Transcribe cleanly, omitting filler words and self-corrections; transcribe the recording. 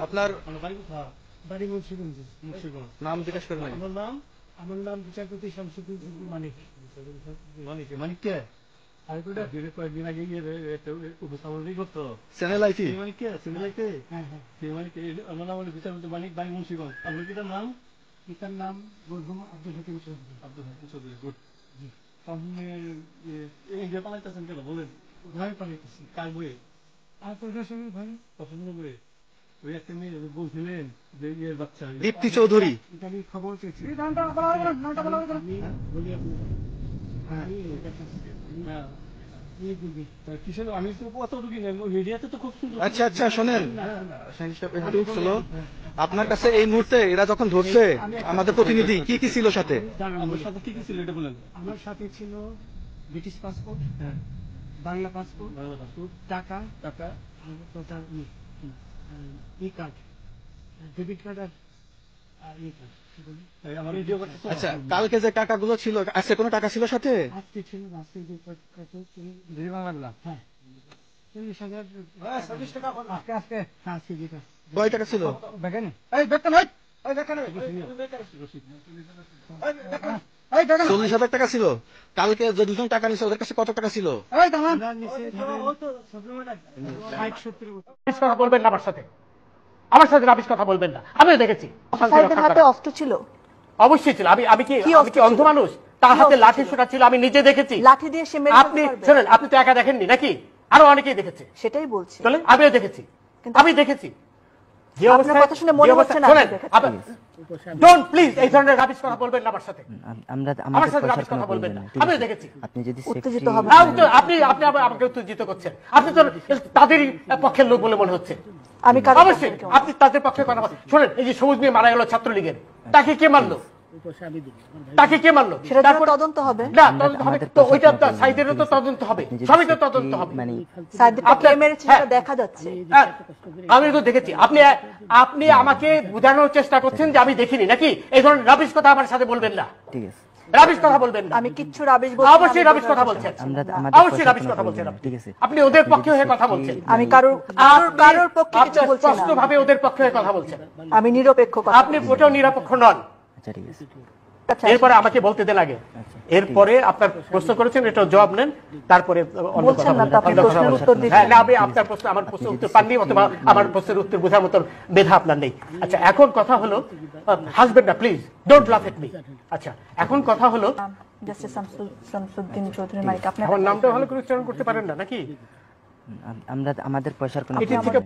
আপনার বাড়ি মুন্সিগঞ্জ। নাম জিজ্ঞেস করেন? আমার নাম বিচারপতি শামসুদ্দিন মানিক। মানিক কে? কয়েকদিন আগে করতো চ্যানেল আইছি। মানিক কে? কে? হ্যাঁ হ্যাঁ, আমার নাম হলো বিচারপতি মানিক বাড়ি মুন্সিগঞ্জ। আপনার পিতার নাম? পিতার নাম মরহুম আব্দুল হাকিম চৌধুরী। আব্দুল হাকিম চৌধুরী। গুড। আপনি এই যে পালাইতেছেন কেন বলেন? ভয় পালাইতেছি কার বইয়ে? আর প্রশাসনের ভয়। পছন্দ করে ওই একটা মেয়ে বলছিলেন যে ইয়ের বাচ্চা দীপ্তি চৌধুরী। এটা আমি খবর পেয়েছি। হ্যাঁ। কিসের আমি তো কতটুকু মিডিয়াতে তো খুব সুন্দর। আচ্ছা আচ্ছা শোনেন শাহিন সাহেব, একটু স্লো। আপনার কাছে এই মুহূর্তে এরা যখন ধরছে আমাদের প্রতিনিধি, কি কি ছিল সাথে? আমার সাথে কি কি ছিল এটা বলেন। আমার সাথে ছিল ব্রিটিশ পাসপোর্ট, হ্যাঁ, বাংলা পাসপোর্ট, বাংলা পাসপোর্ট, টাকা, টাকা, ই কার্ড, ডেবিট কার্ড আর ই কার্ড। এই আমার ভিডিও করতে। আচ্ছা, কালকে যে টাকাগুলো ছিল, আজকে কোনো টাকা ছিল সাথে? আজকে ছিল, আজকে যে কাছে ছিল। হ্যাঁ, 40,000 আজকে আজকে যেটা কয় টাকা ছিল? দেখেন। 40,000 টাকা ছিল। কালকে যে দুজন টাকা নিছে ওদের কাছে কত টাকা ছিল? কথা বলবেন না আমার সাথে, আমার সাথে রাবিশ কথা বলবেন না। আমিও দেখেছি সাইদের হাতে অস্ত্র ছিল। অবশ্যই ছিল। আমি কি অন্ধ মানুষ? তার হাতে লাঠি ছোটা ছিল, আমি নিজে দেখেছি। লাঠি দিয়ে সে মেরে আপনি শোনেন, আপনি তো একা দেখেননি নাকি, আরো অনেকেই দেখেছে। সেটাই বলছি। চলেন, আমিও দেখেছি, আমি দেখেছি যে আপনার অবস্থায়। কথা শুনে মনে হচ্ছে না আপনি দেখেছেন। ডোন্ট প্লিজ এই ধরনের রাবিশ কথা বলবেন না আমার সাথে। আমরা আমার সাথে রাবিশ কথা বলবেন না, আমিও দেখেছি। আপনি যদি উত্তেজিত হবেন আপনি আমাকে উত্তেজিত করছেন। আপনি তো তাদেরই পক্ষের লোক বলে মনে হচ্ছে। আমি অবশ্যই আপনি তাদের পক্ষে কথা বলেন। শোনেন, এই যে সবুজ মেয়ে মারা গেল ছাত্রলীগের, তাকে কে মারলো? তাকে কে মারলো? সেটা তারপর তদন্ত হবে। না, তদন্ত হবে তো, ওইটা সাইদেরও তো তদন্ত হবে, সবই তো তদন্ত হবে। সাইদকে কে মেরেছে সেটা দেখা যাচ্ছে। হ্যাঁ, আমি তো দেখেছি। আপনি আমাকে বোঝানোর চেষ্টা করছেন যে আমি দেখিনি নাকি? এই ধরনের রাবিশ কথা আমার সাথে বলবেন না। ঠিক আছে, রাবিশ কথা বলবেন না। আমি কিচ্ছু রাবিশ বলছি না। অবশ্যই রাবিশ কথা বলছেন, অবশ্যই রাবিশ কথা বলছেন। ঠিক আছে, আপনি ওদের পক্ষে হয়ে কথা বলছেন। আমি কারোর পক্ষে কিছু বলছি না। স্পষ্টভাবে ওদের পক্ষে হয়ে কথা বলছেন। আমি নিরপেক্ষ কথা। আপনি মোটেও নিরপেক্ষ নন। আচ্ছা ঠিক আছে। আচ্ছা, এরপরে আমাকে বলতে দেন আগে। এরপরে আপনার প্রশ্ন করেছেন, এটা জবাব নেন, তারপরে অন্য কথা বলছেন না তো, আপনি প্রশ্নের উত্তর দিচ্ছেন। হ্যাঁ, না, আমি আপনার প্রশ্ন, আমার প্রশ্নের উত্তর পাননি, অথবা আমার প্রশ্নের উত্তর বোঝার মতো মেধা আপনার নেই। আচ্ছা, এখন কথা হলো, হাসবেন না প্লিজ, ডোন্ট লাফ এট মি। আচ্ছা, এখন কথা হলো, জাস্টিস শামসুদ্দিন চৌধুরী মানিক, আপনি আমার নামটা ভালো করে উচ্চারণ করতে পারেন না নাকি? আমরা আমাদের পয়সার কোনো এটির থেকে